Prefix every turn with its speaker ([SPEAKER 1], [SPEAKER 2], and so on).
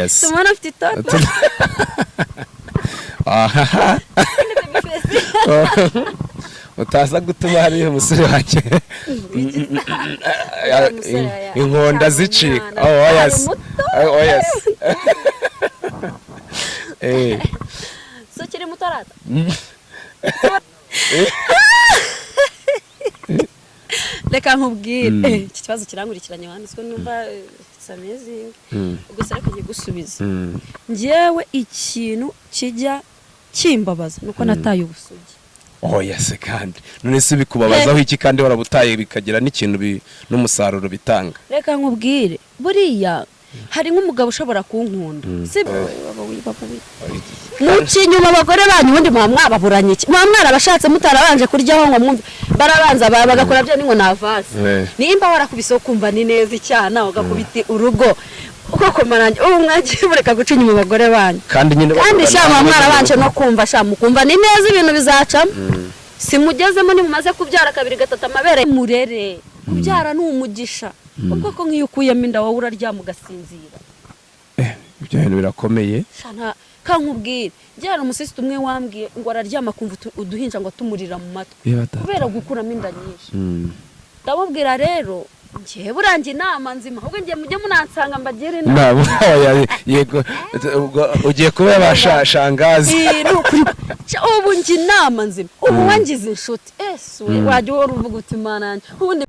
[SPEAKER 1] yes.
[SPEAKER 2] Tumana afite itoto.
[SPEAKER 1] Aha. Utaza gutuma hari umusore wanje. Inkonda zicika. Oh yes. Oh yes.
[SPEAKER 2] So kiri mutarata. Reka nkubwire iki kibazo kirangurikiranye wanditswe numva it's amazing. Gusa reka gusubiza. Ngewe ikintu kijya kimbabaza nuko nataye ubusugi.
[SPEAKER 1] Oh yes kandi none se bikubabazaho iki kandi warabutaye bikagira n'ikintu n'umusaruro bitanga.
[SPEAKER 2] Reka nkubwire buriya hari nk'umugabo ushobora kunkunda mukinyuma abagore banyu ubundi mwababuranye iki mwarabashatse mutarabanje kuryaho ngo mwumve barabanza bagakora byo ningo navase nimba warakubise kumva ni neza icyana ugakubita urugo uko komaranje mwagiye bureka guca inyuma abagore banyu kandi shama mwarabanje no kumva shama kumva ni neza ibintu bizacamo simugezemo ni mumaze kubyara kabiri gatatu amabere murere kubyara ni umugisha ubwo ko nk'iyo ukuyemo inda wowe uraryama ugasinzira
[SPEAKER 1] ibyo bintu birakomeye
[SPEAKER 2] shana kankubwira byara umusisi umwe wambwiye ngo araryama kumva uduhinja ngo tumurira mu matwi kubera gukuramo inda nyinshi ndabubwira rero ngiye burangi inama nzima ahubwo ngiye mujye munansanga mbagire inama
[SPEAKER 1] yego ugiye kuba bashangazi
[SPEAKER 2] ubu ngi inama nzima ubu wangize inshuti wajya uruvuga uti mana ubundi